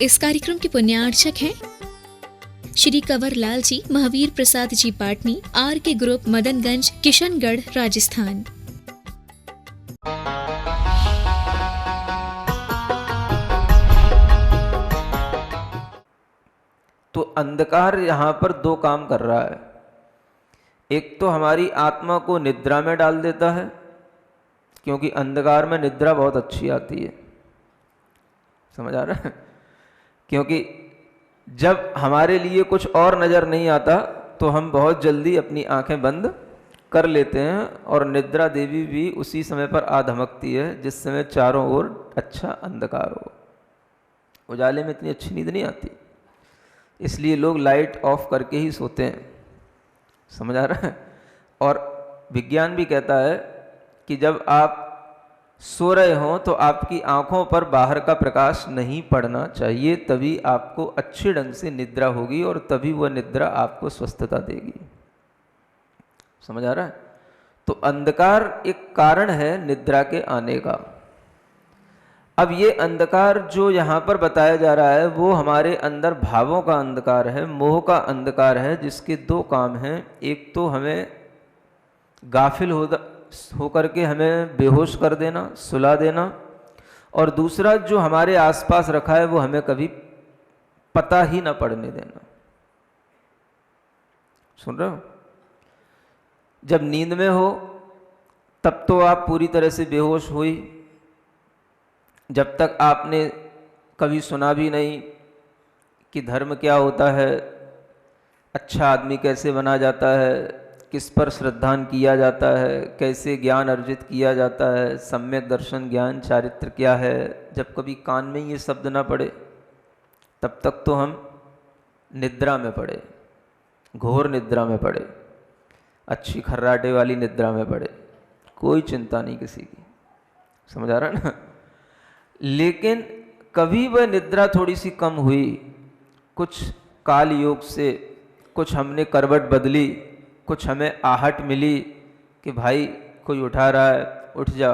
इस कार्यक्रम के पुण्यार्चक हैं श्री कंवर लाल जी, महावीर प्रसाद जी पाटनी, आर के ग्रुप, मदनगंज, किशनगढ़, राजस्थान। तो अंधकार यहाँ पर दो काम कर रहा है। एक तो हमारी आत्मा को निद्रा में डाल देता है, क्योंकि अंधकार में निद्रा बहुत अच्छी आती है। समझ आ रहा है? क्योंकि जब हमारे लिए कुछ और नज़र नहीं आता तो हम बहुत जल्दी अपनी आंखें बंद कर लेते हैं, और निद्रा देवी भी उसी समय पर आ धमकती है जिस समय चारों ओर अच्छा अंधकार हो। उजाले में इतनी अच्छी नींद नहीं आती, इसलिए लोग लाइट ऑफ करके ही सोते हैं। समझ आ रहा है? और विज्ञान भी कहता है कि जब आप सो रहे हों तो आपकी आंखों पर बाहर का प्रकाश नहीं पड़ना चाहिए, तभी आपको अच्छे ढंग से निद्रा होगी और तभी वह निद्रा आपको स्वस्थता देगी। समझ आ रहा है? तो अंधकार एक कारण है निद्रा के आने का। अब ये अंधकार जो यहाँ पर बताया जा रहा है वो हमारे अंदर भावों का अंधकार है, मोह का अंधकार है, जिसके दो काम हैं। एक तो हमें गाफिल होकर के हमें बेहोश कर देना, सुला देना, और दूसरा जो हमारे आसपास रखा है वो हमें कभी पता ही ना पड़ने देना। सुन रहे हो? जब नींद में हो तब तो आप पूरी तरह से बेहोश हुई, जब तक आपने कभी सुना भी नहीं कि धर्म क्या होता है, अच्छा आदमी कैसे बना जाता है, किस पर श्रद्धान किया जाता है, कैसे ज्ञान अर्जित किया जाता है, सम्यक दर्शन ज्ञान चारित्र क्या है, जब कभी कान में ये शब्द ना पड़े तब तक तो हम निद्रा में पड़े, घोर निद्रा में पड़े, अच्छी खर्राटे वाली निद्रा में पड़े, कोई चिंता नहीं किसी की। समझ आ रहा है ना? लेकिन कभी वह निद्रा थोड़ी सी कम हुई, कुछ काल योग से कुछ हमने करवट बदली, कुछ हमें आहट मिली कि भाई कोई उठा रहा है, उठ जा,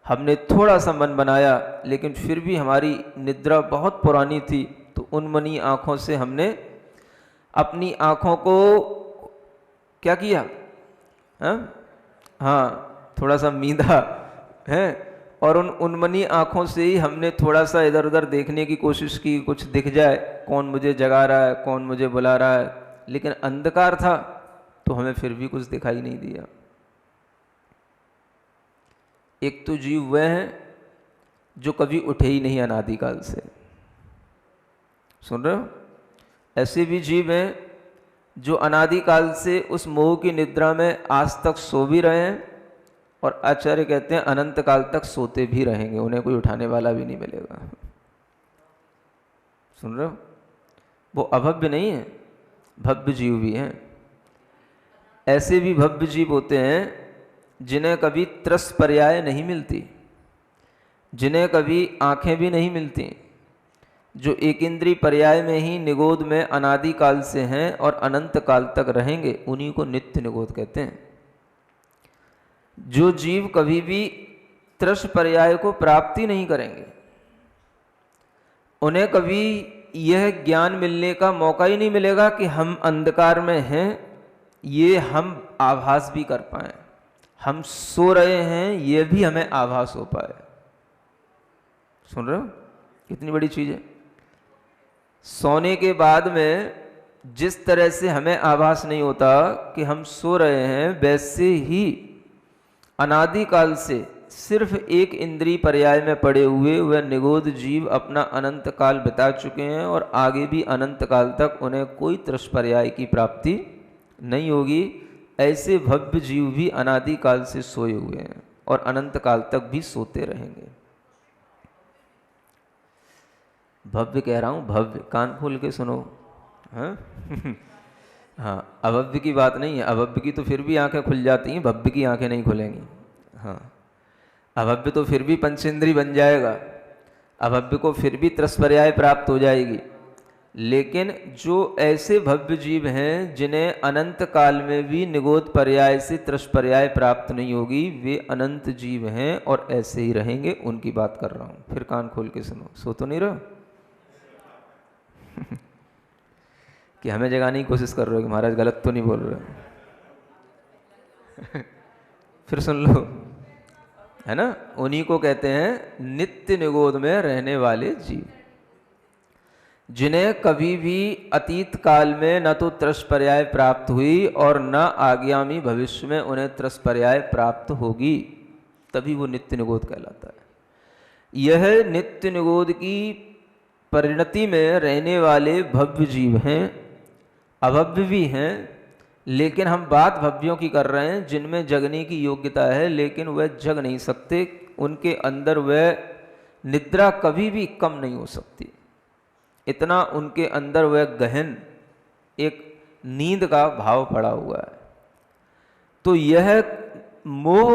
हमने थोड़ा सा मन बनाया, लेकिन फिर भी हमारी निद्रा बहुत पुरानी थी, तो उन्मनी आँखों से हमने अपनी आँखों को क्या किया? हाँ, थोड़ा सा मींधा है, और उन उन्मनी आँखों से ही हमने थोड़ा सा इधर उधर देखने की कोशिश की, कुछ दिख जाए, कौन मुझे जगा रहा है, कौन मुझे बुला रहा है, लेकिन अंधकार था तो हमें फिर भी कुछ दिखाई नहीं दिया। एक तो जीव वह हैं जो कभी उठे ही नहीं अनादिकाल से। सुन रहे हो? ऐसे भी जीव हैं जो अनादिकाल से उस मोह की निद्रा में आज तक सो भी रहे हैं, और आचार्य कहते हैं अनंत काल तक सोते भी रहेंगे, उन्हें कोई उठाने वाला भी नहीं मिलेगा। सुन रहे हो? वो अभव्य नहीं है, भव्य जीव भी हैं। ऐसे भी भव्य जीव होते हैं जिन्हें कभी त्रस पर्याय नहीं मिलती, जिन्हें कभी आंखें भी नहीं मिलती, जो एक इंद्रिय पर्याय में ही निगोद में अनादि काल से हैं और अनंत काल तक रहेंगे, उन्हीं को नित्य निगोद कहते हैं। जो जीव कभी भी त्रस पर्याय को प्राप्ति नहीं करेंगे, उन्हें कभी यह ज्ञान मिलने का मौका ही नहीं मिलेगा कि हम अंधकार में हैं, ये हम आभास भी कर पाए, हम सो रहे हैं ये भी हमें आभास हो पाए। सुन रहे हो? कितनी बड़ी चीज़ है। सोने के बाद में जिस तरह से हमें आभास नहीं होता कि हम सो रहे हैं, वैसे ही अनादिकाल से सिर्फ एक इंद्रिय पर्याय में पड़े हुए वह निगोद जीव अपना अनंत काल बिता चुके हैं, और आगे भी अनंत काल तक उन्हें कोई त्रस पर्याय की प्राप्ति नहीं होगी। ऐसे भव्य जीव भी अनादिकाल से सोए हुए हैं और अनंत काल तक भी सोते रहेंगे। भव्य कह रहा हूँ, भव्य, कान खोल के सुनो। हाँ हाँ, अभव्य की बात नहीं है। अभव्य की तो फिर भी आंखें खुल जाती हैं, भव्य की आंखें नहीं खुलेंगी। हाँ, अभव्य तो फिर भी पंचेंद्री बन जाएगा, अभव्य को फिर भी त्रस पर्याय प्राप्त हो जाएगी, लेकिन जो ऐसे भव्य जीव हैं जिन्हें अनंत काल में भी निगोद पर्याय से त्रस पर्याय प्राप्त नहीं होगी, वे अनंत जीव हैं और ऐसे ही रहेंगे, उनकी बात कर रहा हूँ। फिर कान खोल के सुनो, सो तो नहीं रहो। कि हमें जगाने की कोशिश कर रहे हो कि महाराज गलत तो नहीं बोल रहे हो। फिर सुन लो, है ना, उन्हीं को कहते हैं नित्य निगोद में रहने वाले जीव, जिन्हें कभी भी अतीत काल में न तो त्रसपर्याय प्राप्त हुई और न आगामी भविष्य में उन्हें त्रसपर्याय प्राप्त होगी, तभी वो नित्य निगोद कहलाता है। यह नित्य निगोद की परिणति में रहने वाले भव्य जीव हैं, अभव्य भी हैं, लेकिन हम बात भव्यों की कर रहे हैं जिनमें जगने की योग्यता है लेकिन वह जग नहीं सकते, उनके अंदर वह निद्रा कभी भी कम नहीं हो सकती, इतना उनके अंदर वह गहन एक नींद का भाव पड़ा हुआ है। तो यह मोह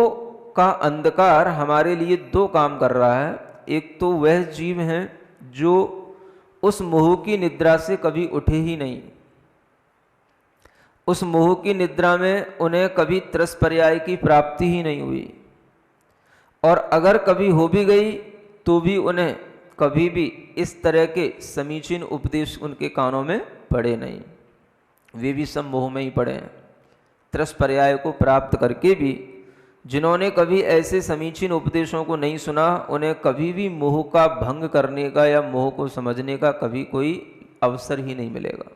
का अंधकार हमारे लिए दो काम कर रहा है। एक तो वह जीव हैं जो उस मोह की निद्रा से कभी उठे ही नहीं, उस मोह की निद्रा में उन्हें कभी त्रसपर्याय की प्राप्ति ही नहीं हुई, और अगर कभी हो भी गई तो भी उन्हें कभी भी इस तरह के समीचीन उपदेश उनके कानों में पड़े नहीं, वे भी सब मोह में ही पड़े हैं। त्रसपर्याय को प्राप्त करके भी जिन्होंने कभी ऐसे समीचीन उपदेशों को नहीं सुना, उन्हें कभी भी मोह का भंग करने का या मोह को समझने का कभी कोई अवसर ही नहीं मिलेगा,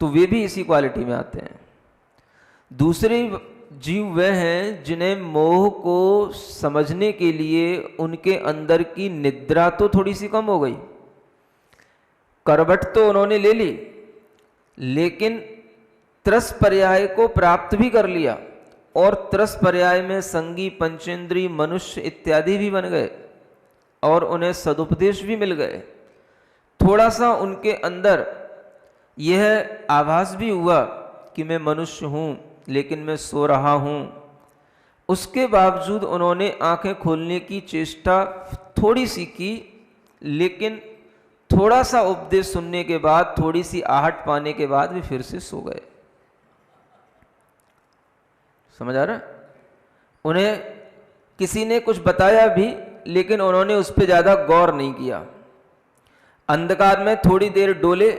तो वे भी इसी क्वालिटी में आते हैं। दूसरे जीव वह हैं जिन्हें मोह को समझने के लिए उनके अंदर की निद्रा तो थोड़ी सी कम हो गई, करवट तो उन्होंने ले ली, लेकिन त्रसपर्याय को प्राप्त भी कर लिया, और त्रसपर्याय में संगी पंचेंद्री मनुष्य इत्यादि भी बन गए और उन्हें सदुपदेश भी मिल गए। थोड़ा सा उनके अंदर यह आभास भी हुआ कि मैं मनुष्य हूँ लेकिन मैं सो रहा हूँ, उसके बावजूद उन्होंने आंखें खोलने की चेष्टा थोड़ी सी की, लेकिन थोड़ा सा उपदेश सुनने के बाद, थोड़ी सी आहट पाने के बाद वे फिर से सो गए। समझ आ रहा है? उन्हें किसी ने कुछ बताया भी लेकिन उन्होंने उस पर ज़्यादा गौर नहीं किया। अंधकार में थोड़ी देर डोले,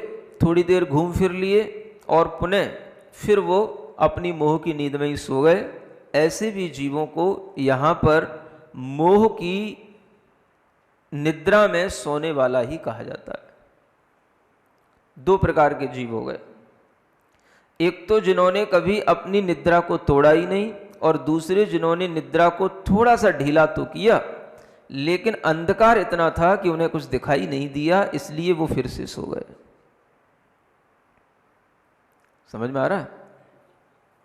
थोड़ी देर घूम फिर लिए और पुनः फिर वो अपनी मोह की नींद में ही सो गए। ऐसे भी जीवों को यहाँ पर मोह की निद्रा में सोने वाला ही कहा जाता है। दो प्रकार के जीव हो गए, एक तो जिन्होंने कभी अपनी निद्रा को तोड़ा ही नहीं, और दूसरे जिन्होंने निद्रा को थोड़ा सा ढीला तो किया लेकिन अंधकार इतना था कि उन्हें कुछ दिखाई नहीं दिया, इसलिए वो फिर से सो गए। समझ में आ रहा है?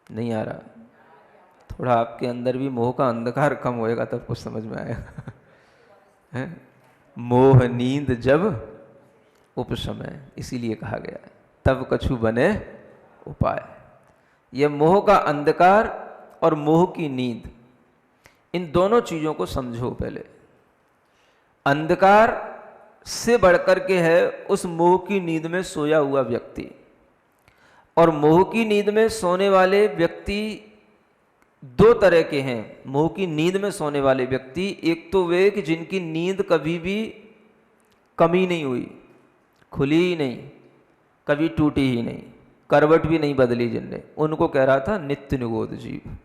नहीं आ रहा? थोड़ा आपके अंदर भी मोह का अंधकार कम होएगा तब कुछ समझ में आएगा। मोह नींद जब उपशमय, इसीलिए कहा गया है तब कछु बने उपाय। यह मोह का अंधकार और मोह की नींद, इन दोनों चीजों को समझो। पहले अंधकार से बढ़कर के है उस मोह की नींद में सोया हुआ व्यक्ति, और मोह की नींद में सोने वाले व्यक्ति दो तरह के हैं। मोह की नींद में सोने वाले व्यक्ति, एक तो वे कि जिनकी नींद कभी भी कमी नहीं हुई, खुली ही नहीं, कभी टूटी ही नहीं, करवट भी नहीं बदली जिनने, उनको कह रहा था नित्य निगोद जीव।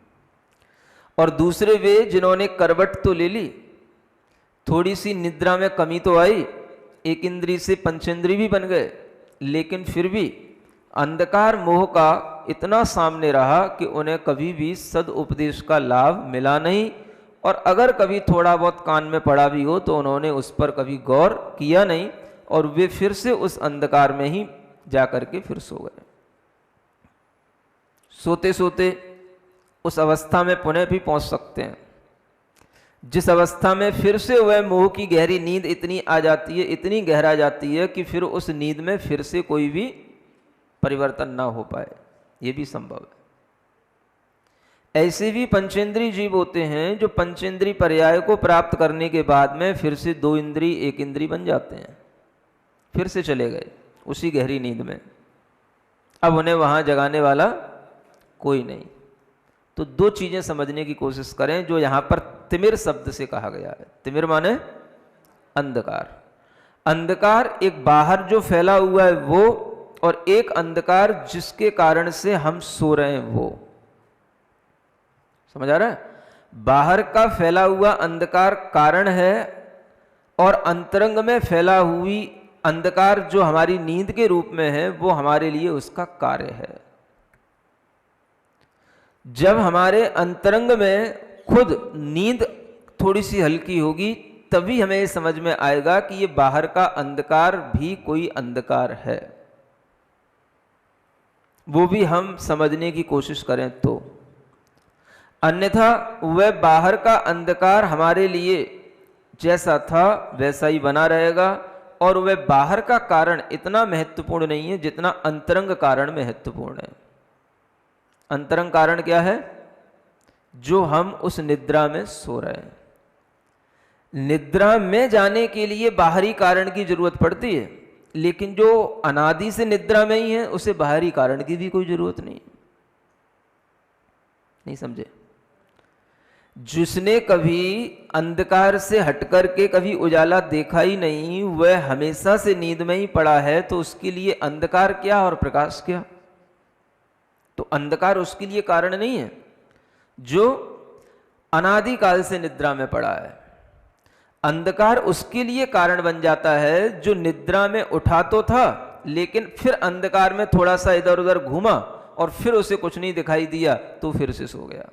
और दूसरे वे जिन्होंने करवट तो ले ली, थोड़ी सी निद्रा में कमी तो आई, एक इंद्री से पंचेंद्री भी बन गए, लेकिन फिर भी अंधकार मोह का इतना सामने रहा कि उन्हें कभी भी सद उपदेश का लाभ मिला नहीं, और अगर कभी थोड़ा बहुत कान में पड़ा भी हो तो उन्होंने उस पर कभी गौर किया नहीं, और वे फिर से उस अंधकार में ही जाकर के फिर सो गए। सोते सोते उस अवस्था में पुनः भी पहुंच सकते हैं जिस अवस्था में फिर से वह मोह की गहरी नींद इतनी आ जाती है, इतनी गहरा जाती है कि फिर उस नींद में फिर से कोई भी परिवर्तन ना हो पाए, ये भी संभव है। ऐसे भी पंचेंद्री जीव होते हैं जो पंचेंद्री पर्याय को प्राप्त करने के बाद में फिर से दो इंद्री एक इंद्री बन जाते हैं, फिर से चले गए उसी गहरी नींद में, अब उन्हें वहां जगाने वाला कोई नहीं। तो दो चीजें समझने की कोशिश करें जो यहां पर तिमिर शब्द से कहा गया है। तिमिर माने अंधकार। अंधकार एक बाहर जो फैला हुआ है वो, और एक अंधकार जिसके कारण से हम सो रहे हैं वो। समझ आ रहा है? बाहर का फैला हुआ अंधकार कारण है, और अंतरंग में फैला हुई अंधकार जो हमारी नींद के रूप में है वो हमारे लिए उसका कार्य है। जब हमारे अंतरंग में खुद नींद थोड़ी सी हल्की होगी तभी हमें समझ में आएगा कि ये बाहर का अंधकार भी कोई अंधकार है, वो भी हम समझने की कोशिश करें तो। अन्यथा वह बाहर का अंधकार हमारे लिए जैसा था वैसा ही बना रहेगा, और वह बाहर का कारण इतना महत्वपूर्ण नहीं है जितना अंतरंग कारण महत्वपूर्ण है। अंतरंग कारण क्या है? जो हम उस निद्रा में सो रहे हैं। निद्रा में जाने के लिए बाहरी कारण की जरूरत पड़ती है, लेकिन जो अनादि से निद्रा में ही है उसे बाहरी कारण की भी कोई जरूरत नहीं समझे? जिसने कभी अंधकार से हटकर के कभी उजाला देखा ही नहीं, वह हमेशा से नींद में ही पड़ा है, तो उसके लिए अंधकार क्या और प्रकाश क्या? तो अंधकार उसके लिए कारण नहीं है जो अनादि काल से निद्रा में पड़ा है। अंधकार उसके लिए कारण बन जाता है जो निद्रा में उठा तो था, लेकिन फिर अंधकार में थोड़ा सा इधर उधर घूमा और फिर उसे कुछ नहीं दिखाई दिया तो फिर से सो गया।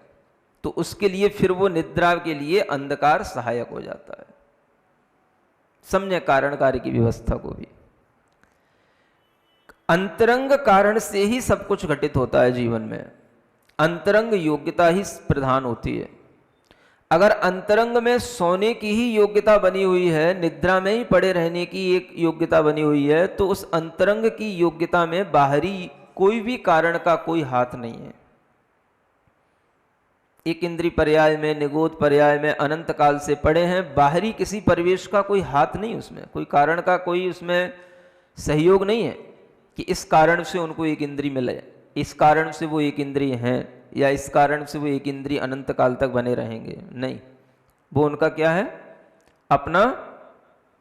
तो उसके लिए फिर वो निद्रा के लिए अंधकार सहायक हो जाता है। समझे कारण कार्य की व्यवस्था को भी। अंतरंग कारण से ही सब कुछ घटित होता है जीवन में। अंतरंग योग्यता ही प्रधान होती है। अगर अंतरंग में सोने की ही योग्यता बनी हुई है, निद्रा में ही पड़े रहने की एक योग्यता बनी हुई है, तो उस अंतरंग की योग्यता में बाहरी कोई भी कारण का कोई हाथ नहीं है। एक इंद्रिय पर्याय में, निगोद पर्याय में अनंत काल से पड़े हैं, बाहरी किसी परिवेश का कोई हाथ नहीं, उसमें कोई कारण का कोई उसमें सहयोग नहीं है कि इस कारण से उनको एक इंद्रिय मिले, इस कारण से वो एक इंद्रिय हैं, या इस कारण से वो एक इंद्रिय अनंत काल तक बने रहेंगे। नहीं, वो उनका क्या है? अपना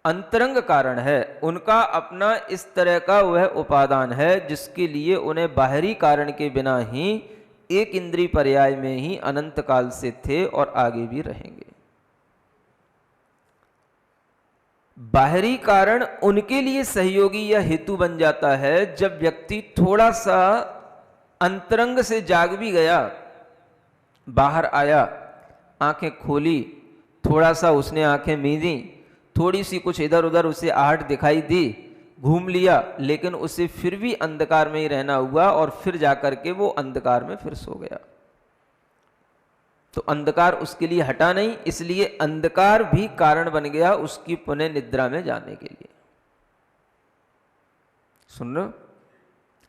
अंतरंग कारण है, उनका अपना इस तरह का वह उपादान है जिसके लिए उन्हें बाहरी कारण के बिना ही एक इंद्रिय पर्याय में ही अनंत काल से थे और आगे भी रहेंगे। बाहरी कारण उनके लिए सहयोगी या हेतु बन जाता है जब व्यक्ति थोड़ा सा अंतरंग से जाग भी गया, बाहर आया, आंखें खोली, थोड़ा सा उसने आंखें मींदी, थोड़ी सी कुछ इधर उधर उसे आहट दिखाई दी, घूम लिया, लेकिन उसे फिर भी अंधकार में ही रहना हुआ और फिर जाकर के वो अंधकार में फिर सो गया। तो अंधकार उसके लिए हटा नहीं, इसलिए अंधकार भी कारण बन गया उसकी पुनः निद्रा में जाने के लिए। सुन रहे हो?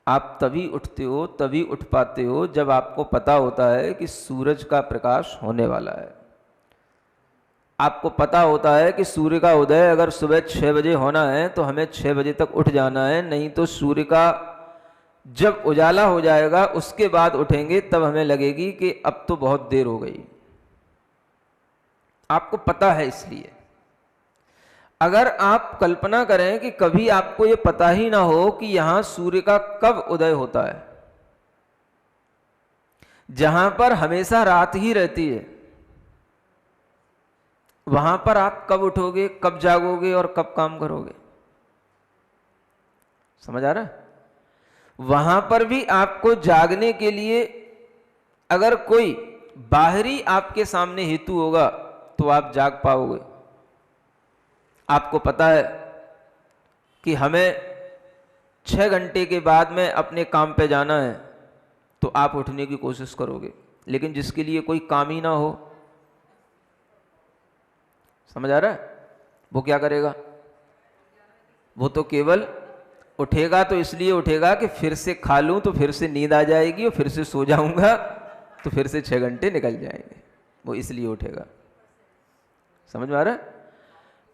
आप तभी उठते हो, तभी उठ पाते हो जब आपको पता होता है कि सूरज का प्रकाश होने वाला है। आपको पता होता है कि सूर्य का उदय अगर सुबह 6 बजे होना है तो हमें 6 बजे तक उठ जाना है, नहीं तो सूर्य का जब उजाला हो जाएगा उसके बाद उठेंगे, तब हमें लगेगी कि अब तो बहुत देर हो गई। आपको पता है। इसलिए अगर आप कल्पना करें कि कभी आपको यह पता ही ना हो कि यहां सूर्य का कब उदय होता है, जहां पर हमेशा रात ही रहती है, वहां पर आप कब उठोगे, कब जागोगे और कब काम करोगे? समझ आ रहा है? वहां पर भी आपको जागने के लिए अगर कोई बाहरी आपके सामने हेतु होगा तो आप जाग पाओगे। आपको पता है कि हमें 6 घंटे के बाद में अपने काम पे जाना है, तो आप उठने की कोशिश करोगे। लेकिन जिसके लिए कोई काम ही ना हो, समझ आ रहा है, वो क्या करेगा? वो तो केवल उठेगा तो इसलिए उठेगा कि फिर से खा लूं तो फिर से नींद आ जाएगी और फिर से सो जाऊंगा तो फिर से 6 घंटे निकल जाएंगे, वो इसलिए उठेगा। समझ में आ रहा है?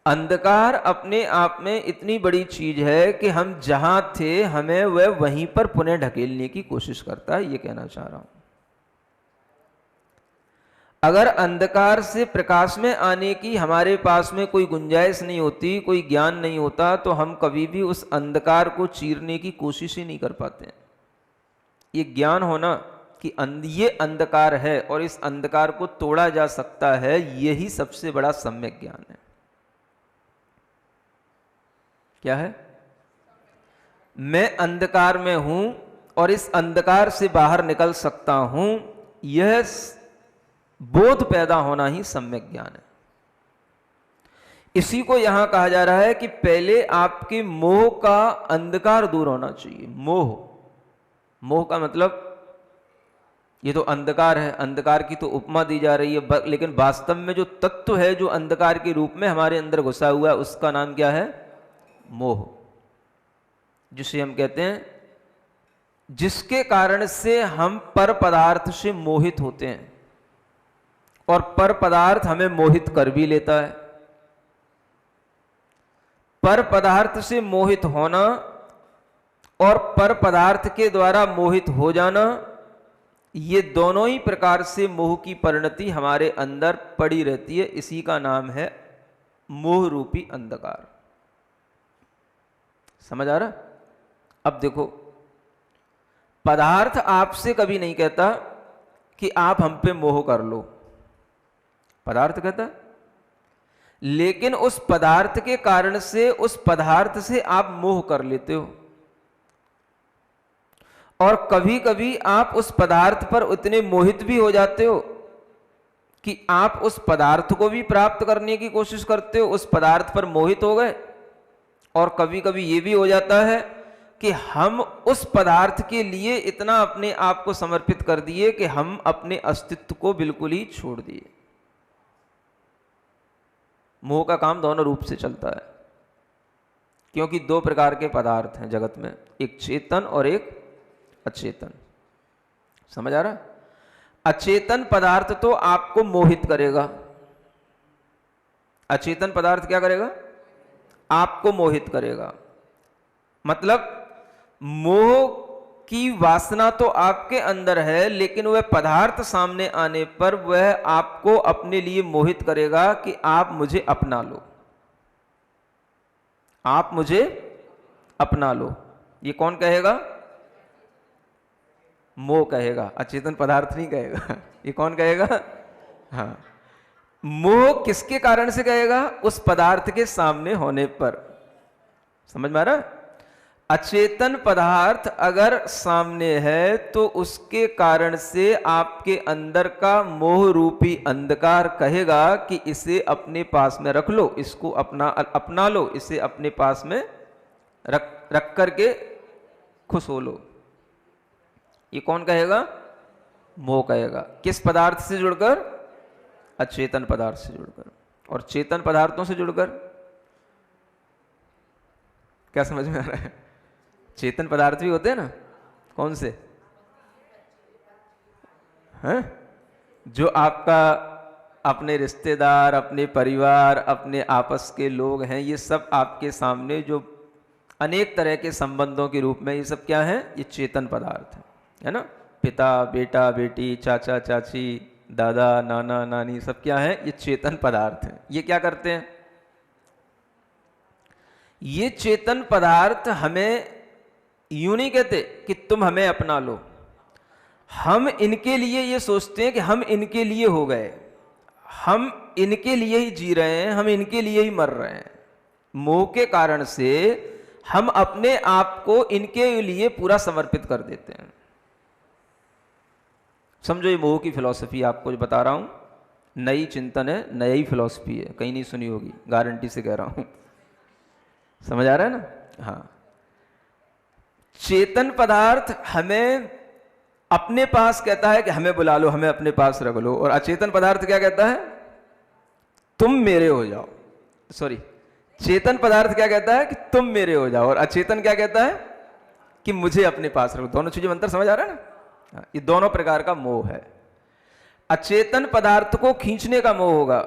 अंधकार अपने आप में इतनी बड़ी चीज है कि हम जहां थे हमें वह वहीं पर पुनः ढकेलने की कोशिश करता है, ये कहना चाह रहा हूं। अगर अंधकार से प्रकाश में आने की हमारे पास में कोई गुंजाइश नहीं होती, कोई ज्ञान नहीं होता, तो हम कभी भी उस अंधकार को चीरने की कोशिश ही नहीं कर पाते। ये ज्ञान होना कि ये अंधकार है और इस अंधकार को तोड़ा जा सकता है, यही सबसे बड़ा सम्यक ज्ञान है। क्या है? मैं अंधकार में हूं और इस अंधकार से बाहर निकल सकता हूं, यह बोध पैदा होना ही सम्यक ज्ञान है। इसी को यहां कहा जा रहा है कि पहले आपके मोह का अंधकार दूर होना चाहिए। मोह का मतलब ये तो अंधकार है, अंधकार की तो उपमा दी जा रही है, लेकिन वास्तव में जो तत्व है जो अंधकार के रूप में हमारे अंदर घुसा हुआ है, उसका नाम क्या है? मोह। जिसे हम कहते हैं, जिसके कारण से हम पर पदार्थ से मोहित होते हैं और पर पदार्थ हमें मोहित कर भी लेता है। पर पदार्थ से मोहित होना और पर पदार्थ के द्वारा मोहित हो जाना, ये दोनों ही प्रकार से मोह की परिणति हमारे अंदर पड़ी रहती है। इसी का नाम है मोह रूपी अंधकार। समझ आ रहा? अब देखो, पदार्थ आपसे कभी नहीं कहता कि आप हम पे मोह कर लो, पदार्थ कहता, लेकिन उस पदार्थ के कारण से, उस पदार्थ से आप मोह कर लेते हो। और कभी कभी आप उस पदार्थ पर उतने मोहित भी हो जाते हो कि आप उस पदार्थ को भी प्राप्त करने की कोशिश करते हो, उस पदार्थ पर मोहित हो गए। और कभी कभी ये भी हो जाता है कि हम उस पदार्थ के लिए इतना अपने आप को समर्पित कर दिए कि हम अपने अस्तित्व को बिल्कुल ही छोड़ दिए। मोह का काम दोनों रूप से चलता है, क्योंकि दो प्रकार के पदार्थ हैं जगत में, एक चेतन और एक अचेतन। समझ आ रहा? अचेतन पदार्थ तो आपको मोहित करेगा। अचेतन पदार्थ क्या करेगा? आपको मोहित करेगा। मतलब मोह की वासना तो आपके अंदर है, लेकिन वह पदार्थ सामने आने पर वह आपको अपने लिए मोहित करेगा कि आप मुझे अपना लो, आप मुझे अपना लो। ये कौन कहेगा? मोह कहेगा, अचेतन पदार्थ नहीं कहेगा। ये कौन कहेगा? हाँ, मोह किसके कारण से कहेगा? उस पदार्थ के सामने होने पर। समझ में आ रहा? अचेतन पदार्थ अगर सामने है तो उसके कारण से आपके अंदर का मोह रूपी अंधकार कहेगा कि इसे अपने पास में रख लो, इसको अपना लो, इसे अपने पास में रख करके खुश हो लो। ये कौन कहेगा? मोह कहेगा। किस पदार्थ से जुड़कर? अचेतन पदार्थ से जुड़कर। और चेतन पदार्थों से जुड़कर। क्या समझ में आ रहा है? चेतन पदार्थ भी होते हैं ना, कौन से? हैं? जो आपका अपने रिश्तेदार, अपने परिवार, अपने आपस के लोग हैं, ये सब आपके सामने जो अनेक तरह के संबंधों के रूप में, ये सब क्या है? ये चेतन पदार्थ है ना। पिता, बेटा, बेटी, चाचा, चाची, दादा, नाना, नानी, सब क्या है? ये चेतन पदार्थ हैं। ये क्या करते हैं? ये चेतन पदार्थ हमें यूं नहीं कहते कि तुम हमें अपना लो। हम इनके लिए ये सोचते हैं कि हम इनके लिए हो गए, हम इनके लिए ही जी रहे हैं, हम इनके लिए ही मर रहे हैं। मोह के कारण से हम अपने आप को इनके लिए पूरा समर्पित कर देते हैं। समझो, ये मोह की फिलॉसफी आपको जो बता रहा हूं, नई चिंतन है, नई फिलॉसफी है, कहीं नहीं सुनी होगी, गारंटी से कह रहा हूं। समझ आ रहा है ना? हाँ, चेतन पदार्थ हमें अपने पास कहता है कि हमें बुला लो, हमें अपने पास रख लो। और अचेतन पदार्थ क्या कहता है? तुम मेरे हो जाओ। सॉरी, चेतन पदार्थ क्या कहता है? कि तुम मेरे हो जाओ। और अचेतन क्या कहता है? कि मुझे अपने पास रखो। दोनों चीजें में अंतर समझ आ रहा है ना? ये दोनों प्रकार का मोह है। अचेतन पदार्थ को खींचने का मोह होगा,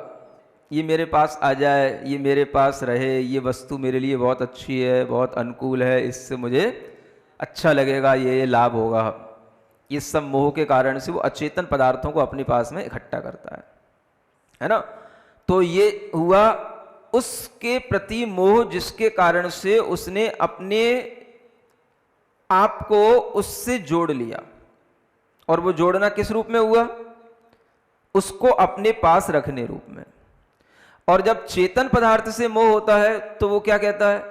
ये मेरे पास आ जाए, ये मेरे पास रहे, ये वस्तु मेरे लिए बहुत अच्छी है, बहुत अनुकूल है, इससे मुझे अच्छा लगेगा, ये लाभ होगा। ये सब मोह के कारण से वो अचेतन पदार्थों को अपने पास में इकट्ठा करता है ना। तो ये हुआ उसके प्रति मोह, जिसके कारण से उसने अपने आप को उससे जोड़ लिया। और वो जोड़ना किस रूप में हुआ? उसको अपने पास रखने रूप में। और जब चेतन पदार्थ से मोह होता है तो वो क्या कहता है?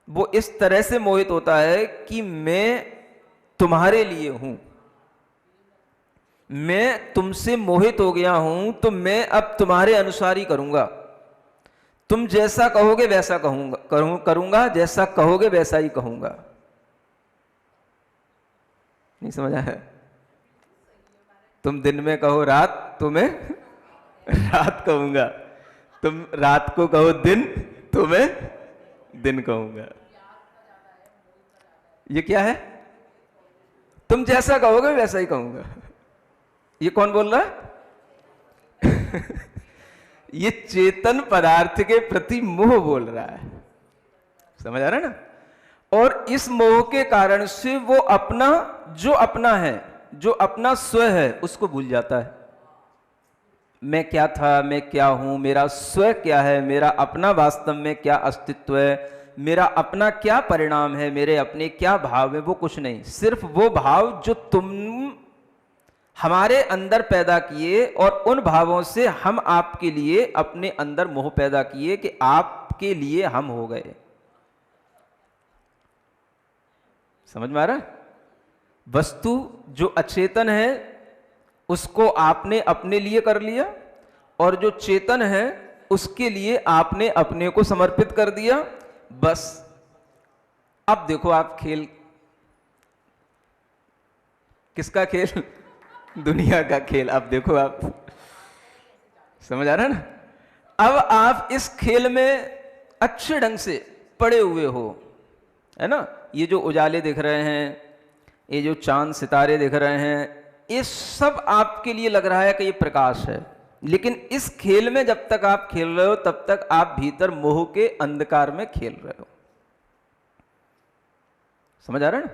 वो इस तरह से मोहित होता है कि मैं तुम्हारे लिए हूं, मैं तुमसे मोहित हो गया हूं, तो मैं अब तुम्हारे अनुसार ही करूंगा। तुम जैसा कहोगे वैसा करूंगा, जैसा कहोगे वैसा ही कहूंगा। नहीं समझ आया? तुम दिन में कहो रात, तो मैं रात कहूंगा। तुम रात को कहो दिन, तो मैं दिन कहूंगा। ये क्या है? तुम जैसा कहोगे वैसा ही कहूंगा। ये कौन बोल रहा है? ये चेतन पदार्थ के प्रति मोह बोल रहा है। समझ आ रहा है ना? और इस मोह के कारण से वो अपना, जो अपना है, जो अपना स्व है, उसको भूल जाता है। मैं क्या था, मैं क्या हूं, मेरा स्व क्या है, मेरा अपना वास्तव में क्या अस्तित्व है, मेरा अपना क्या परिणाम है, मेरे अपने क्या भाव है, वो कुछ नहीं। सिर्फ वो भाव जो तुम हमारे अंदर पैदा किए, और उन भावों से हम आपके लिए अपने अंदर मोह पैदा किए कि आपके लिए हम हो गए। समझ में आ रहा है? वस्तु जो अचेतन है उसको आपने अपने लिए कर लिया, और जो चेतन है उसके लिए आपने अपने को समर्पित कर दिया। बस अब देखो आप खेल, किसका खेल? दुनिया का खेल। अब देखो आप, समझ आ रहा है ना? अब आप इस खेल में अच्छे ढंग से पड़े हुए हो, है ना? ये जो उजाले दिख रहे हैं, ये जो चांद सितारे दिख रहे हैं, ये सब आपके लिए लग रहा है कि ये प्रकाश है। लेकिन इस खेल में जब तक आप खेल रहे हो तब तक आप भीतर मोह के अंधकार में खेल रहे हो। समझ आ रहा है ना?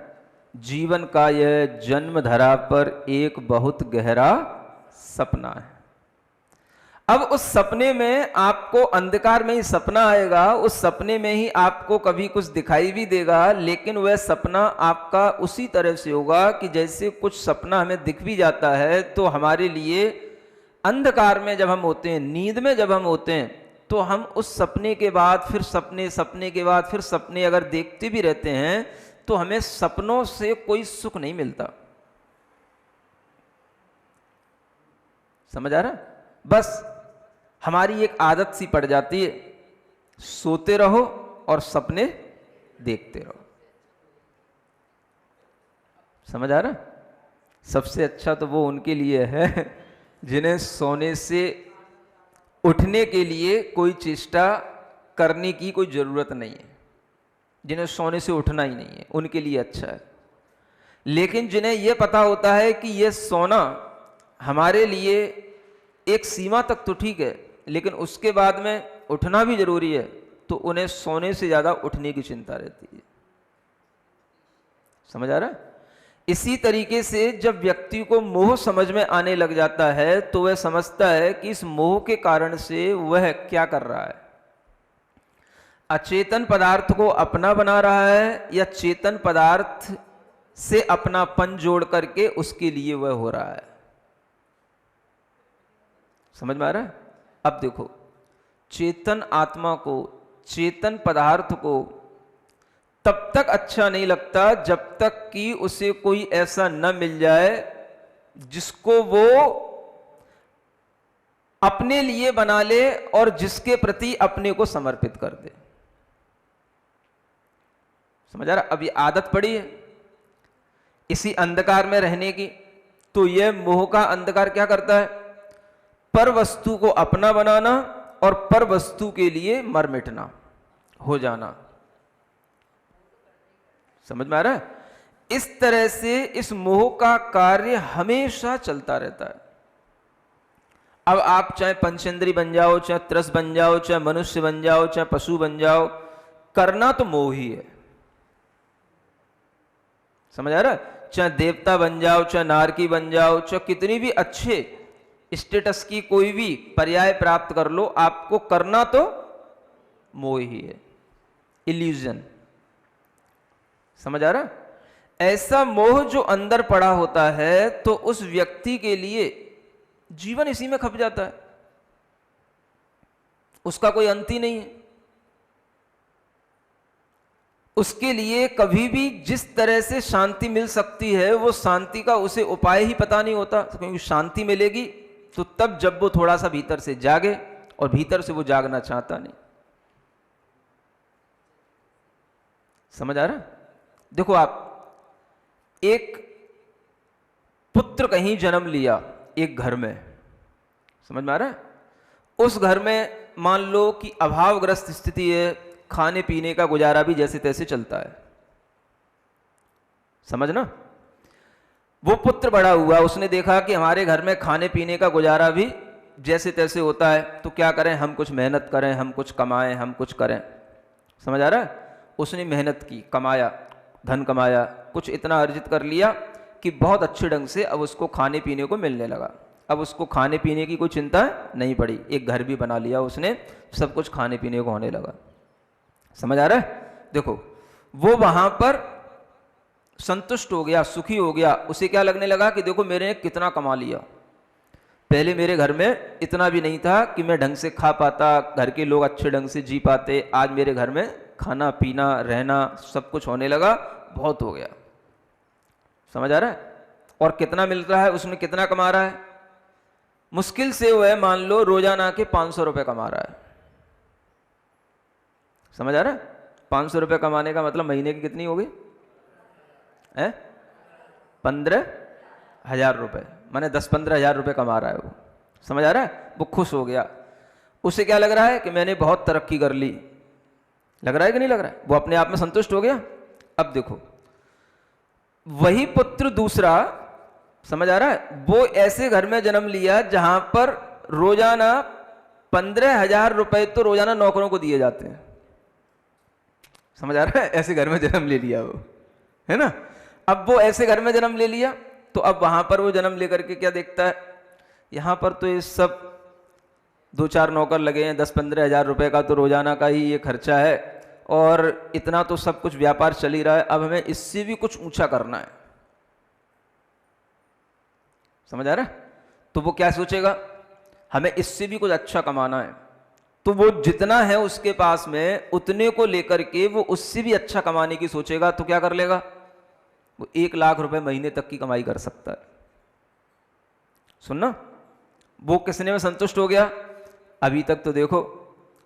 जीवन का यह जन्म धरा पर एक बहुत गहरा सपना है। अब उस सपने में आपको अंधकार में ही सपना आएगा, उस सपने में ही आपको कभी कुछ दिखाई भी देगा, लेकिन वह सपना आपका उसी तरह से होगा कि जैसे कुछ सपना हमें दिख भी जाता है तो हमारे लिए अंधकार में जब हम होते हैं, नींद में जब हम होते हैं, तो हम उस सपने के बाद फिर सपने, सपने के बाद फिर सपने अगर देखते भी रहते हैं तो हमें सपनों से कोई सुख नहीं मिलता। समझ आ रहा? बस हमारी एक आदत सी पड़ जाती है, सोते रहो और सपने देखते रहो। समझ आ रहा? सबसे अच्छा तो वो उनके लिए है जिन्हें सोने से उठने के लिए कोई चेष्टा करने की कोई जरूरत नहीं है, जिन्हें सोने से उठना ही नहीं है, उनके लिए अच्छा है। लेकिन जिन्हें यह पता होता है कि यह सोना हमारे लिए एक सीमा तक तो ठीक है, लेकिन उसके बाद में उठना भी जरूरी है, तो उन्हें सोने से ज्यादा उठने की चिंता रहती है। समझ आ रहा है? इसी तरीके से जब व्यक्ति को मोह समझ में आने लग जाता है तो वह समझता है कि इस मोह के कारण से वह क्या कर रहा है, अचेतन पदार्थ को अपना बना रहा है या चेतन पदार्थ से अपनापन जोड़ करके उसके लिए वह हो रहा है। समझ में आ रहा है? अब देखो, चेतन आत्मा को, चेतन पदार्थ को तब तक अच्छा नहीं लगता जब तक कि उसे कोई ऐसा न मिल जाए जिसको वो अपने लिए बना ले और जिसके प्रति अपने को समर्पित कर दे। समझ आ रहा? अब ये आदत पड़ी है इसी अंधकार में रहने की, तो यह मोह का अंधकार क्या करता है? पर वस्तु को अपना बनाना और पर वस्तु के लिए मर मिटना, हो जाना। समझ में आ रहा है? इस तरह से इस मोह का कार्य हमेशा चलता रहता है। अब आप चाहे पंचेंद्री बन जाओ, चाहे त्रस बन जाओ, चाहे मनुष्य बन जाओ, चाहे पशु बन जाओ, करना तो मोह ही है। समझ आ रहा है? चाहे देवता बन जाओ, चाहे नारकी बन जाओ, चाहे कितनी भी अच्छे स्टेटस की कोई भी पर्याय प्राप्त कर लो, आपको करना तो मोह ही है, इल्यूजन। समझ आ रहा? ऐसा मोह जो अंदर पड़ा होता है तो उस व्यक्ति के लिए जीवन इसी में खप जाता है, उसका कोई अंत ही नहीं है। उसके लिए कभी भी जिस तरह से शांति मिल सकती है वो शांति का उसे उपाय ही पता नहीं होता, क्योंकि शांति मिलेगी तो तब जब वो थोड़ा सा भीतर से जागे, और भीतर से वो जागना चाहता नहीं। समझ आ रहा? देखो, आप एक पुत्र कहीं जन्म लिया एक घर में, समझ में आ रहा है? उस घर में मान लो कि अभावग्रस्त स्थिति है, खाने पीने का गुजारा भी जैसे तैसे चलता है, समझना? वो पुत्र बड़ा हुआ, उसने देखा कि हमारे घर में खाने पीने का गुजारा भी जैसे तैसे होता है, तो क्या करें, हम कुछ मेहनत करें, हम कुछ कमाएं, हम कुछ करें। समझ आ रहा है? उसने मेहनत की, कमाया, धन कमाया, कुछ इतना अर्जित कर लिया कि बहुत अच्छे ढंग से अब उसको खाने पीने को मिलने लगा। अब उसको खाने पीने की कोई चिंता नहीं पड़ी, एक घर भी बना लिया उसने, सब कुछ खाने पीने को होने लगा। समझ आ रहा है? देखो, वो वहां पर संतुष्ट हो गया, सुखी हो गया। उसे क्या लगने लगा कि देखो मैंने कितना कमा लिया, पहले मेरे घर में इतना भी नहीं था कि मैं ढंग से खा पाता, घर के लोग अच्छे ढंग से जी पाते, आज मेरे घर में खाना पीना रहना सब कुछ होने लगा, बहुत हो गया। समझ आ रहा है? और कितना मिल रहा है, उसमें कितना कमा रहा है? मुश्किल से वो है मान लो रोजाना के 500 रुपए कमा रहा है। समझ आ रहा है? 500 रुपए कमाने का मतलब महीने की कितनी होगी? 15,000 रुपए, माने 10-15 हजार रुपए कमा रहा है वो। समझ आ रहा है? वो खुश हो गया। उसे क्या लग रहा है कि मैंने बहुत तरक्की कर ली, लग रहा है कि नहीं लग रहा है? वो अपने आप में संतुष्ट हो गया। अब देखो, वही पुत्र दूसरा, समझ आ रहा है, वो ऐसे घर में जन्म लिया जहां पर रोजाना 15,000 रुपए तो रोजाना नौकरों को दिए जाते हैं। समझ आ रहा है? ऐसे घर में जन्म ले लिया वो, है ना? अब वो ऐसे घर में जन्म ले लिया तो अब वहां पर वो जन्म लेकर के क्या देखता है, यहां पर तो ये सब 2-4 नौकर लगे हैं, 10-15 हजार रुपए का तो रोजाना का ही ये खर्चा है, और इतना तो सब कुछ व्यापार चल ही रहा है, अब हमें इससे भी कुछ ऊंचा करना है। समझ आ रहा है? तो वो क्या सोचेगा, हमें इससे भी कुछ अच्छा कमाना है, तो वो जितना है उसके पास में उतने को लेकर के वो उससे भी अच्छा कमाने की सोचेगा। तो क्या कर लेगा, वो 1 लाख रुपए महीने तक की कमाई कर सकता है। सुनना, वो किसने में संतुष्ट हो गया? अभी तक तो देखो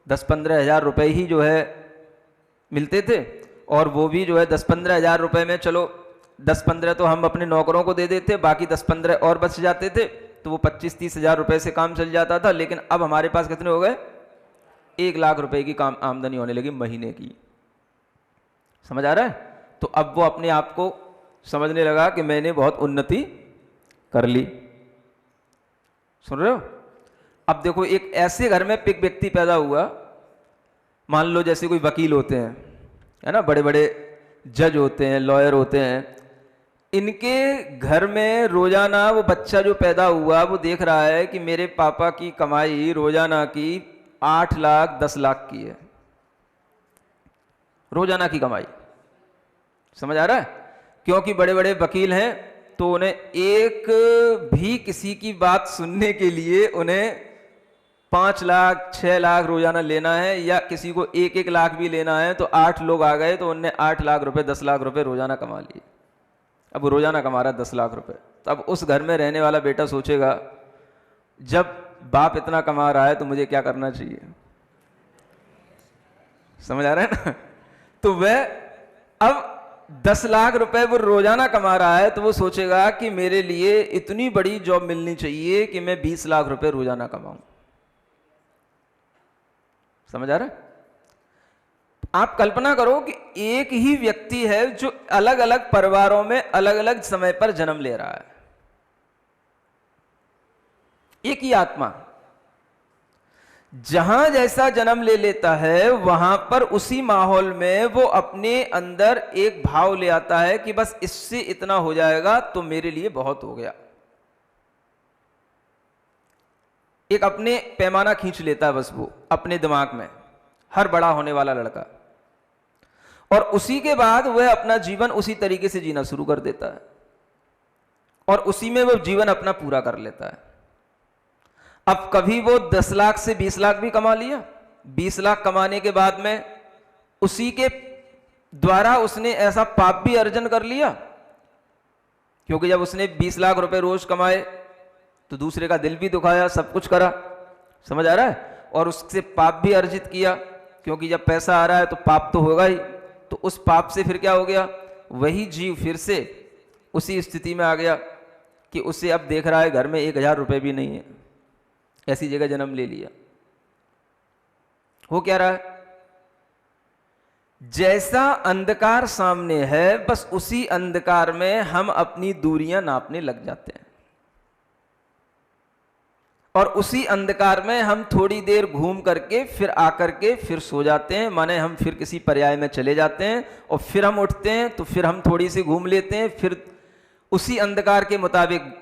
10-15 हजार रुपए ही जो है मिलते थे, और वो भी जो है 10-15 हजार रुपए में चलो 10-15 तो हम अपने नौकरों को दे देते, बाकी 10-15 और बच जाते थे, तो वो 25-30 हजार रुपए से काम चल जाता था। लेकिन अब हमारे पास कितने हो गए? 1 लाख रुपए की काम आमदनी होने लगी महीने की। समझ आ रहा है? तो अब वो अपने आप को समझने लगा कि मैंने बहुत उन्नति कर ली। सुन रहे हो? अब देखो, एक ऐसे घर में एक व्यक्ति पैदा हुआ, मान लो जैसे कोई वकील होते हैं, है ना, बड़े बड़े जज होते हैं, लॉयर होते हैं, इनके घर में रोजाना वो बच्चा जो पैदा हुआ वो देख रहा है कि मेरे पापा की कमाई रोजाना की 8 लाख 10 लाख की है, रोजाना की कमाई। समझ आ रहा है? क्योंकि बड़े बड़े वकील हैं तो उन्हें एक भी किसी की बात सुनने के लिए उन्हें 5 लाख 6 लाख रोजाना लेना है, या किसी को 1-1 लाख भी लेना है, तो 8 लोग आ गए तो उनने 8 लाख रुपए 10 लाख रुपए रोजाना कमा लिए। अब वो रोजाना कमा रहा है 10 लाख रुपए। तो अब उस घर में रहने वाला बेटा सोचेगा, जब बाप इतना कमा रहा है तो मुझे क्या करना चाहिए? समझ आ रहा है ना? तो वह अब 10 लाख रुपए वो रोजाना कमा रहा है, तो वो सोचेगा कि मेरे लिए इतनी बड़ी जॉब मिलनी चाहिए कि मैं 20 लाख रुपए रोजाना कमाऊं। समझ आ रहा है? आप कल्पना करो कि एक ही व्यक्ति है जो अलग अलग परिवारों में अलग अलग समय पर जन्म ले रहा है, एक ही आत्मा। जहां जैसा जन्म ले लेता है वहां पर उसी माहौल में वो अपने अंदर एक भाव ले आता है कि बस इससे इतना हो जाएगा तो मेरे लिए बहुत हो गया। एक अपने पैमाना खींच लेता है बस वो अपने दिमाग में, हर बड़ा होने वाला लड़का, और उसी के बाद वह अपना जीवन उसी तरीके से जीना शुरू कर देता है और उसी में वो जीवन अपना पूरा कर लेता है। अब कभी वो 10 लाख से 20 लाख भी कमा लिया, 20 लाख कमाने के बाद में उसी के द्वारा उसने ऐसा पाप भी अर्जन कर लिया, क्योंकि जब उसने 20 लाख रुपए रोज कमाए तो दूसरे का दिल भी दुखाया, सब कुछ करा, समझ आ रहा है, और उससे पाप भी अर्जित किया, क्योंकि जब पैसा आ रहा है तो पाप तो होगा ही। तो उस पाप से फिर क्या हो गया, वही जीव फिर से उसी स्थिति में आ गया कि उसे अब देख रहा है घर में 1000 रुपए भी नहीं है, ऐसी जगह जन्म ले लिया। हो क्या रहा है, जैसा अंधकार सामने है बस उसी अंधकार में हम अपनी दूरियां नापने लग जाते हैं, और उसी अंधकार में हम थोड़ी देर घूम करके फिर आकर के फिर सो जाते हैं, माने हम फिर किसी पर्याय में चले जाते हैं, और फिर हम उठते हैं तो फिर हम थोड़ी सी घूम लेते हैं, फिर उसी अंधकार के मुताबिक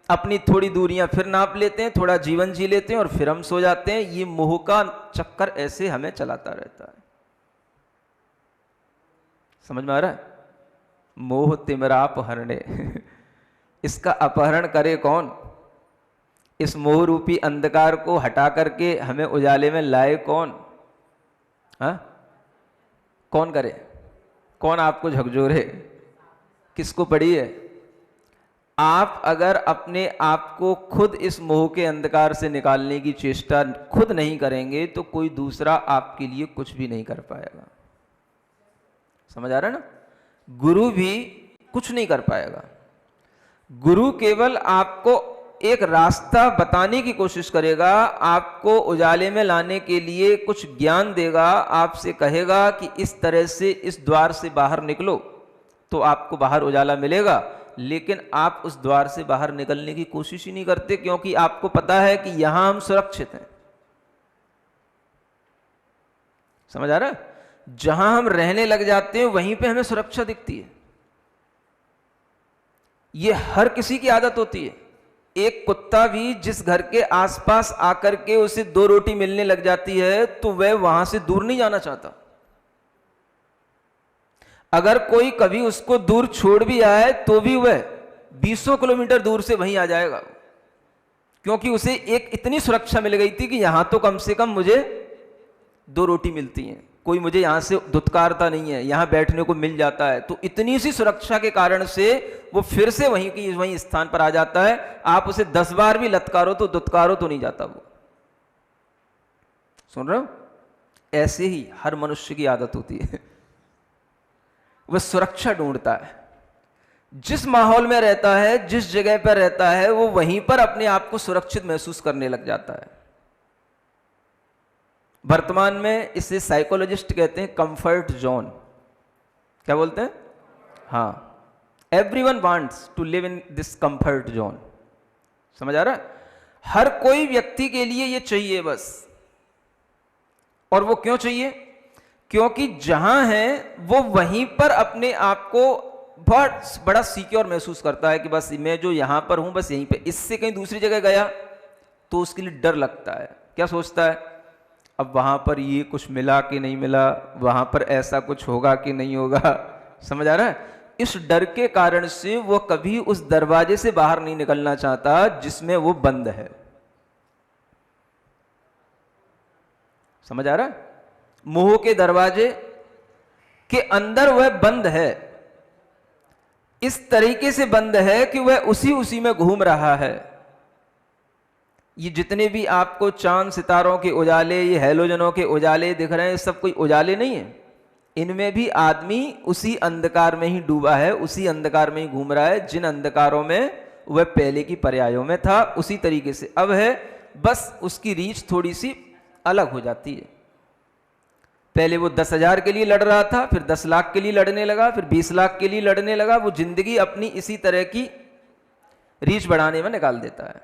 अपनी थोड़ी दूरियां फिर नाप लेते हैं, थोड़ा जीवन जी लेते हैं और फिर हम सो जाते हैं। ये मोह का चक्कर ऐसे हमें चलाता रहता है। समझ में आ रहा है, मोह तिमराप हरणे इसका अपहरण करे कौन, इस मोह रूपी अंधकार को हटा करके हमें उजाले में लाए कौन, हाँ कौन करे, कौन आपको झकझोरे, किसको पड़ी है। आप अगर अपने आप को खुद इस मोह के अंधकार से निकालने की चेष्टा खुद नहीं करेंगे तो कोई दूसरा आपके लिए कुछ भी नहीं कर पाएगा। समझ आ रहा है ना, गुरु भी कुछ नहीं कर पाएगा। गुरु केवल आपको एक रास्ता बताने की कोशिश करेगा, आपको उजाले में लाने के लिए कुछ ज्ञान देगा, आपसे कहेगा कि इस तरह से इस द्वार से बाहर निकलो तो आपको बाहर उजाला मिलेगा, लेकिन आप उस द्वार से बाहर निकलने की कोशिश ही नहीं करते, क्योंकि आपको पता है कि यहां हम सुरक्षित हैं। समझ आ रहा है, जहां हम रहने लग जाते हैं वहीं पे हमें सुरक्षा दिखती है। ये हर किसी की आदत होती है। एक कुत्ता भी जिस घर के आसपास आकर के उसे 2 रोटी मिलने लग जाती है तो वह वहां से दूर नहीं जाना चाहता। अगर कोई कभी उसको दूर छोड़ भी आए तो भी वह 20 किलोमीटर दूर से वहीं आ जाएगा, क्योंकि उसे एक इतनी सुरक्षा मिल गई थी कि यहां तो कम से कम मुझे 2 रोटी मिलती हैं, कोई मुझे यहां से दुत्कारता नहीं है, यहां बैठने को मिल जाता है। तो इतनी सी सुरक्षा के कारण से वो फिर से वहीं स्थान पर आ जाता है। आप उसे 10 बार भी लतकारो तो दुत्कारो तो नहीं जाता वो। सुन रहे हो, ऐसे ही हर मनुष्य की आदत होती है, वह सुरक्षा ढूंढता है। जिस माहौल में रहता है, जिस जगह पर रहता है, वो वहीं पर अपने आप को सुरक्षित महसूस करने लग जाता है। वर्तमान में इसे साइकोलॉजिस्ट कहते हैं कंफर्ट जोन। क्या बोलते हैं, हाँ, everyone wants to live in this comfort zone. समझ आ रहा है, हर कोई व्यक्ति के लिए ये चाहिए बस। और वो क्यों चाहिए, क्योंकि जहां है वो वहीं पर अपने आप को बहुत बड़ा सिक्योर महसूस करता है कि बस मैं जो यहां पर हूं बस यहीं पे, इससे कहीं दूसरी जगह गया तो उसके लिए डर लगता है। क्या सोचता है, अब वहां पर ये कुछ मिला कि नहीं मिला, वहां पर ऐसा कुछ होगा कि नहीं होगा। समझ आ रहा है, इस डर के कारण से वो कभी उस दरवाजे से बाहर नहीं निकलना चाहता जिसमें वो बंद है। समझ आ रहा है, मोह के दरवाजे के अंदर वह बंद है, इस तरीके से बंद है कि वह उसी में घूम रहा है। ये जितने भी आपको चांद सितारों के उजाले, ये हैलोजनों के उजाले दिख रहे हैं, ये सब कोई उजाले नहीं है। इनमें भी आदमी उसी अंधकार में ही डूबा है, उसी अंधकार में ही घूम रहा है। जिन अंधकारों में वह पहले की पर्यायों में था, उसी तरीके से अब है, बस उसकी रीच थोड़ी सी अलग हो जाती है। पहले वो 10,000 के लिए लड़ रहा था, फिर 10 लाख के लिए लड़ने लगा, फिर 20 लाख के लिए लड़ने लगा। वो जिंदगी अपनी इसी तरह की रीच बढ़ाने में निकाल देता है।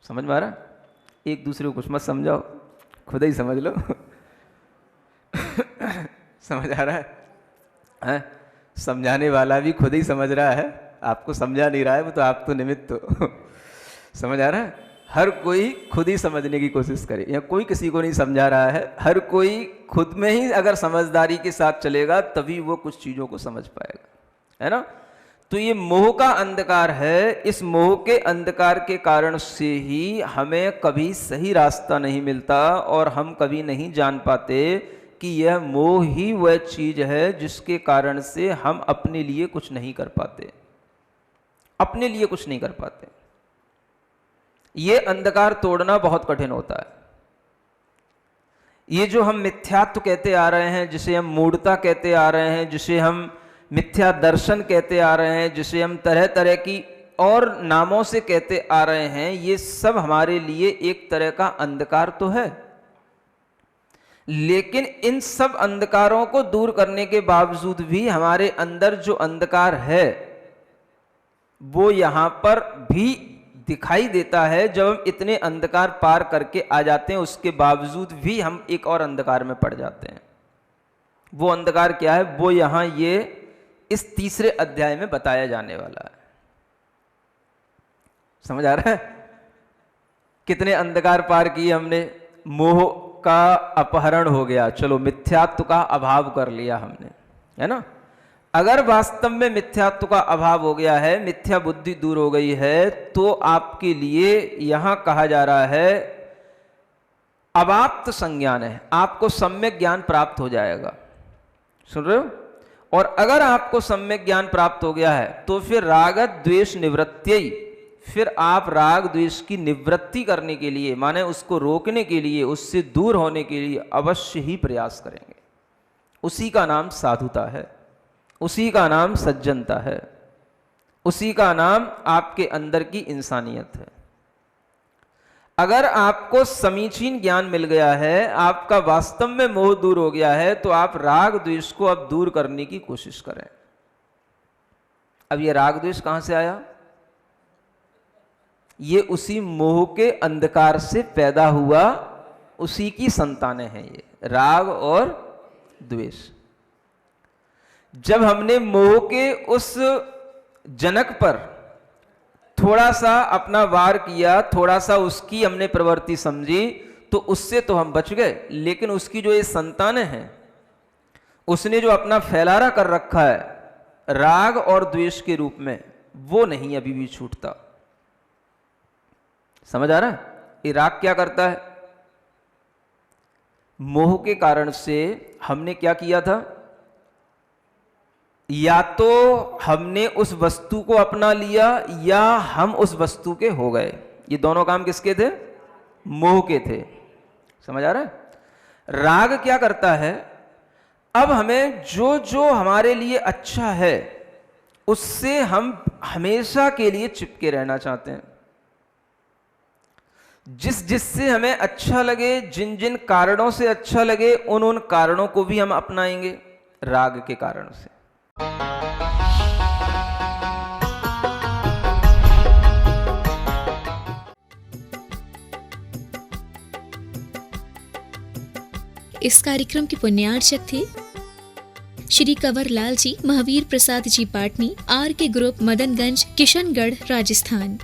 समझ में आ रहा है, एक दूसरे को कुछ मत समझाओ, खुद ही समझ लो। समझ आ रहा है? समझाने वाला भी खुद ही समझ रहा है, आपको समझा नहीं रहा है, वो तो आप तो निमित्त हो। समझ आ रहा है? हर कोई खुद ही समझने की कोशिश करे, या कोई किसी को नहीं समझा रहा है, हर कोई खुद में ही अगर समझदारी के साथ चलेगा तभी वो कुछ चीज़ों को समझ पाएगा, है ना? तो ये मोह का अंधकार है। इस मोह के अंधकार के कारण से ही हमें कभी सही रास्ता नहीं मिलता और हम कभी नहीं जान पाते कि यह मोह ही वह चीज है जिसके कारण से हम अपने लिए कुछ नहीं कर पाते, अपने लिए कुछ नहीं कर पाते। ये अंधकार तोड़ना बहुत कठिन होता है। ये जो हम मिथ्यात्व कहते आ रहे हैं, जिसे हम मूढ़ता कहते आ रहे हैं, जिसे हम मिथ्या दर्शन कहते आ रहे हैं, जिसे हम तरह तरह की और नामों से कहते आ रहे हैं, ये सब हमारे लिए एक तरह का अंधकार तो है। लेकिन इन सब अंधकारों को दूर करने के बावजूद भी हमारे अंदर जो अंधकार है वो यहां पर भी दिखाई देता है। जब हम इतने अंधकार पार करके आ जाते हैं उसके बावजूद भी हम एक और अंधकार में पड़ जाते हैं। वो अंधकार क्या है, वो यहां ये इस तीसरे अध्याय में बताया जाने वाला है। समझ आ रहा है? कितने अंधकार पार किए हमने। मोह का अपहरण हो गया, चलो मिथ्यात्व का अभाव कर लिया हमने, है ना? अगर वास्तव में मिथ्यात्व का अभाव हो गया है, मिथ्या बुद्धि दूर हो गई है, तो आपके लिए यहां कहा जा रहा है अवाप्त संज्ञान है, आपको सम्यक ज्ञान प्राप्त हो जाएगा। सुन रहे हो? और अगर आपको सम्यक ज्ञान प्राप्त हो गया है तो फिर राग द्वेष निवृत्ति, फिर आप राग द्वेष की निवृत्ति करने के लिए, माने उसको रोकने के लिए, उससे दूर होने के लिए अवश्य ही प्रयास करेंगे। उसी का नाम साधुता है, उसी का नाम सज्जनता है, उसी का नाम आपके अंदर की इंसानियत है। अगर आपको समीचीन ज्ञान मिल गया है, आपका वास्तव में मोह दूर हो गया है, तो आप राग द्वेष को अब दूर करने की कोशिश करें। अब ये राग द्वेष कहां से आया? ये उसी मोह के अंधकार से पैदा हुआ, उसी की संतानें हैं ये राग और द्वेष। जब हमने मोह के उस जनक पर थोड़ा सा अपना वार किया, थोड़ा सा उसकी हमने प्रवृत्ति समझी, तो उससे तो हम बच गए। लेकिन उसकी जो ये संतानें हैं, उसने जो अपना फैलारा कर रखा है राग और द्वेष के रूप में, वो नहीं अभी भी छूटता। समझ आ रहा है? ये राग क्या करता है? मोह के कारण से हमने क्या किया था, या तो हमने उस वस्तु को अपना लिया या हम उस वस्तु के हो गए। ये दोनों काम किसके थे? मोह के थे। समझ आ रहा है? राग क्या करता है, अब हमें जो जो हमारे लिए अच्छा है उससे हम हमेशा के लिए चिपके रहना चाहते हैं। जिस जिससे हमें अच्छा लगे, जिन जिन कारणों से अच्छा लगे, उन उन कारणों को भी हम अपनाएंगे राग के कारण से। इस कार्यक्रम के पुण्यार्चक थे श्री कंवर लाल जी, महावीर प्रसाद जी पाटनी, आर के ग्रुप, मदनगंज, किशनगढ़, राजस्थान।